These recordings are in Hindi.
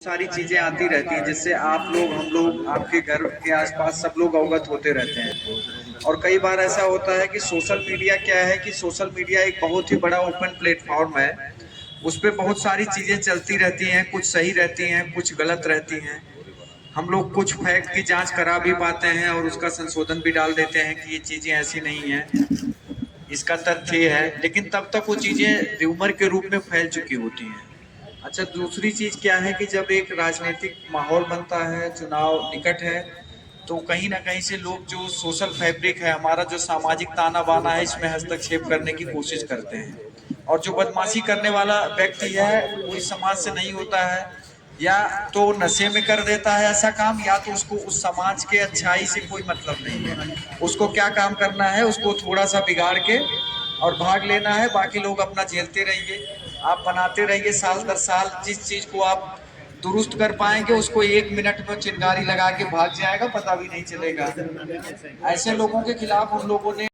सारी चीजें आती रहती हैं जिससे आप लोग हम लोग आपके घर के आसपास सब लोग अवगत होते रहते हैं। और कई बार ऐसा होता है कि सोशल मीडिया क्या है कि सोशल मीडिया एक बहुत ही बड़ा ओपन प्लेटफॉर्म है। उस पर बहुत सारी चीजें चलती रहती हैं, कुछ सही रहती हैं, कुछ गलत रहती हैं। हम लोग कुछ फैक्ट की जांच करा भी पाते हैं और उसका संशोधन भी डाल देते हैं कि ये चीजें ऐसी नहीं है, इसका तथ्य ये है, लेकिन तब तक वो चीजें र्यूमर के रूप में फैल चुकी होती हैं। अच्छा, दूसरी चीज क्या है कि जब एक राजनीतिक माहौल बनता है, चुनाव निकट है, तो कहीं ना कहीं से लोग जो सोशल फैब्रिक है हमारा, जो सामाजिक ताना बाना है, इसमें हस्तक्षेप करने की कोशिश करते हैं। और जो बदमाशी करने वाला व्यक्ति है वो इस समाज से नहीं होता है, या तो नशे में कर देता है ऐसा काम, या तो उसको उस समाज के अच्छाई से कोई मतलब नहीं है। उसको क्या काम करना है, उसको थोड़ा सा बिगाड़ के और भाग लेना है, बाकी लोग अपना झेलते रहिए। आप बनाते रहिए साल दर साल, जिस चीज को आप दुरुस्त कर पाएंगे उसको 1 मिनट में चिंगारी लगा के भाग जाएगा, पता भी नहीं चलेगा। ऐसे लोगों के खिलाफ हम लोगों ने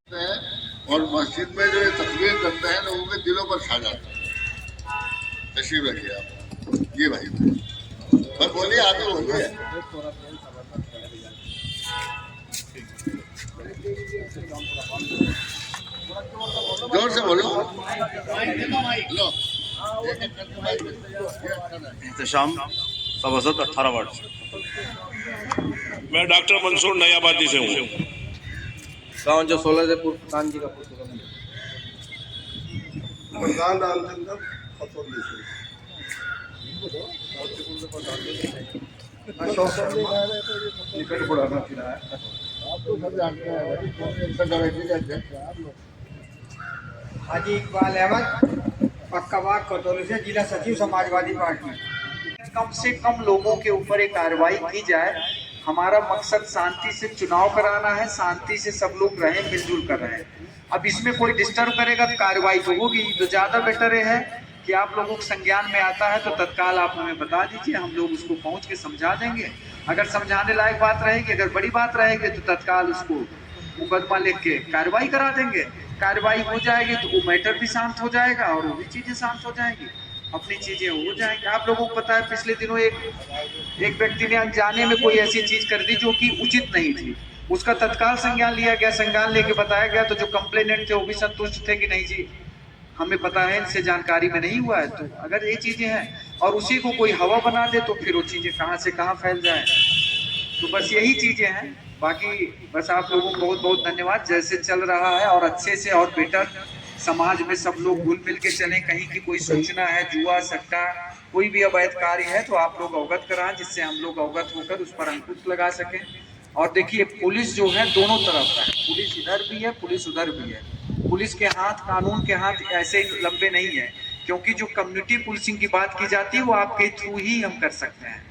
और मस्जिद में जो ये तकबीर करते हैं लोगों के दिलों पर छा जाता है। तशरीफ रखिए आप। जी भाई, बस बोलिए, आगे बोलिए। जोर से बोलो। लो, एहतशाम सभासद 18 वार्ड से। मैं डॉक्टर मंसूर नयाबादी से हूँ। गाँव जो 16 से प्रधान जी का प्रधान रामचंद्र खतौली से। निकट बुढ़ाना फिरा है। आप तो सब जानते हैं। हाजी इकबाल अहमद, पक्काबाग खतौली से, जिला सचिव समाजवादी पार्टी। कम से कम लोगों के ऊपर एक कार्रवाई की जाए। हमारा मकसद शांति से चुनाव कराना है, शांति से सब लोग रहे, मिलजुल कर रहे। अब इसमें कोई डिस्टर्ब करेगा तो कार्रवाई तो होगी। तो ज्यादा बेटर है कि आप लोगों के संज्ञान में आता है तो तत्काल आप हमें बता दीजिए, हम लोग उसको पहुंच के समझा देंगे। अगर समझाने लायक बात रहेगी, अगर बड़ी बात रहेगी तो तत्काल उसको मुकदमा लिख के कार्रवाई करा देंगे। कार्रवाई हो जाएगी तो वो मैटर भी शांत हो जाएगा और वो भी चीजें शांत हो जाएंगी, अपनी चीजें हो जाएंगी। आप लोगों को पता है पिछले दिनों एक व्यक्ति ने अनजाने में कोई ऐसी चीज कर दी जो कि उचित नहीं थी। उसका तत्काल संज्ञान लिया गया, संज्ञान लेके बताया गया, तो जो कंप्लेनेंट थे वो भी संतुष्ट थे कि नहीं जी हमें पता है, इनसे जानकारी में नहीं हुआ है। तो अगर ये चीजें हैं और उसी को कोई हवा बना दे तो फिर वो चीजें कहाँ से कहाँ फैल जाए। तो बस यही चीजें हैं। बाकी बस आप लोगों को बहुत बहुत धन्यवाद। जैसे चल रहा है और अच्छे से और बेटर समाज में सब लोग घुल मिल के चलें। कहीं की कोई सूचना है, जुआ सट्टा कोई भी अवैध कार्य है तो आप लोग अवगत कराएं, जिससे हम लोग अवगत होकर उस पर अंकुश लगा सकें। और देखिए, पुलिस जो है दोनों तरफ है, पुलिस इधर भी है, पुलिस उधर भी है। पुलिस के हाथ, कानून के हाथ ऐसे लंबे नहीं है, क्योंकि जो कम्युनिटी पुलिसिंग की बात की जाती है वो आपके थ्रू ही हम कर सकते हैं।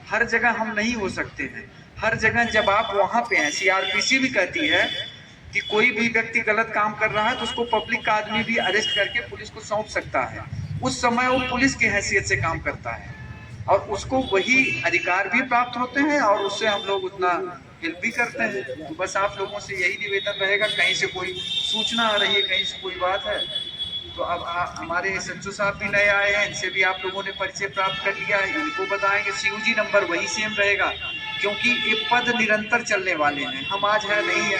हर जगह हम नहीं हो सकते हैं। हर जगह जब आप वहां पे हैं, सीआरपीसी भी कहती है कि कोई भी व्यक्ति गलत काम कर रहा है तो उसको पब्लिक का आदमी भी अरेस्ट करके पुलिस को सौंप सकता है। उस समय वो पुलिस की हैसियत से काम करता है और उसको वही अधिकार भी प्राप्त होते हैं और उससे हम लोग उतना हेल्प भी करते हैं। तो बस आप लोगों से यही निवेदन रहेगा, कहीं से कोई सूचना आ रही है, कहीं से कोई बात है तो अब हमारे एसएचओ साहब भी नए आए हैं, इनसे भी आप लोगों ने परिचय प्राप्त कर लिया है, इनको बताएंगे। सीयूजी नंबर वही सेम रहेगा, क्योंकि ये पद निरंतर चलने वाले हैं। हम आज है नहीं है,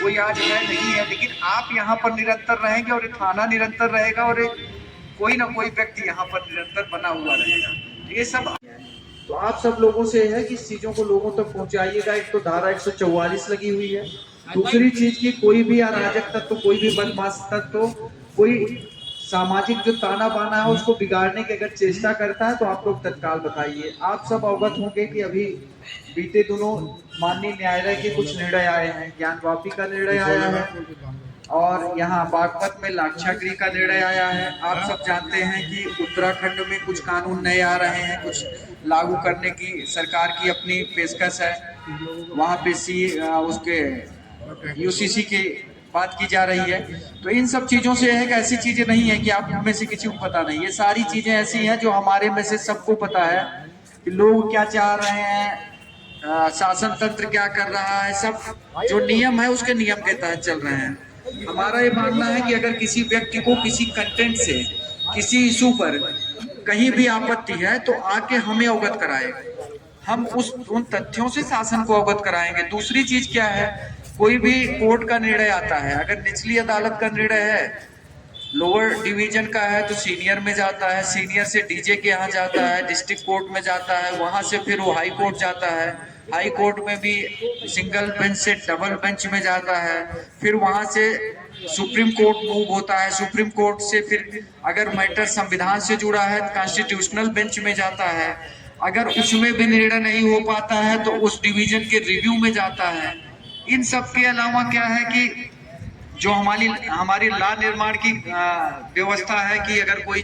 कोई आज है नहीं है, लेकिन आप यहाँ पर निरंतर रहेंगे और थाना निरंतर रहेगा और कोई ना कोई व्यक्ति यहाँ पर निरंतर बना हुआ रहेगा। ये सब तो आप सब लोगों से है कि इस चीजों को लोगों तक पहुंचाइएगा। एक तो धारा 144 लगी हुई है, दूसरी चीज की कोई भी अराजक तत्व, कोई भी बदमाश तत्व, कोई सामाजिक जो ताना बाना है उसको बिगाड़ने की अगर चेष्टा करता है तो आप लोग तत्काल बताइए। आप सब अवगत होंगे कि अभी बीते दिनों माननीय न्यायालय के कुछ निर्णय आए हैं। ज्ञान वापी का निर्णय आया है और यहाँ बागपत में लाक्षागृह का निर्णय आया है। आप सब जानते हैं कि उत्तराखंड में कुछ कानून नए आ रहे हैं, कुछ लागू करने की सरकार की अपनी पेशकश है। वहाँ पे उसके यूसीसी की बात की जा रही है। तो इन सब चीजों से है कि ऐसी चीजें नहीं है कि आप में से किसी को पता नहीं। ये सारी चीजें ऐसी हैं जो हमारे में से सबको पता है कि लोग क्या चाह रहे हैं, शासन तंत्र क्या कर रहा है। सब जो नियम है उसके नियम के तहत चल रहे हैं। हमारा ये मानना है कि अगर किसी व्यक्ति को किसी कंटेंट से, किसी इशू पर कहीं भी आपत्ति है तो आके हमें अवगत कराए, हम उन तथ्यों से शासन को अवगत कराएंगे। दूसरी चीज क्या है, कोई भी कोर्ट का निर्णय आता है, अगर निचली अदालत का निर्णय है, लोअर डिवीजन का है तो सीनियर में जाता है, सीनियर से डीजे के यहाँ जाता है, डिस्ट्रिक्ट कोर्ट में जाता है, वहां से फिर वो हाई कोर्ट जाता है, हाई कोर्ट में भी सिंगल बेंच से डबल बेंच में जाता है, फिर वहां से सुप्रीम कोर्ट मूव होता है, सुप्रीम कोर्ट से फिर अगर मैटर संविधान से जुड़ा है कॉन्स्टिट्यूशनल बेंच में जाता है, अगर उसमें भी निर्णय नहीं हो पाता है तो उस डिवीजन के रिव्यू में जाता है। इन सब के अलावा क्या है कि जो हमारी लॉ निर्माण की व्यवस्था है कि अगर कोई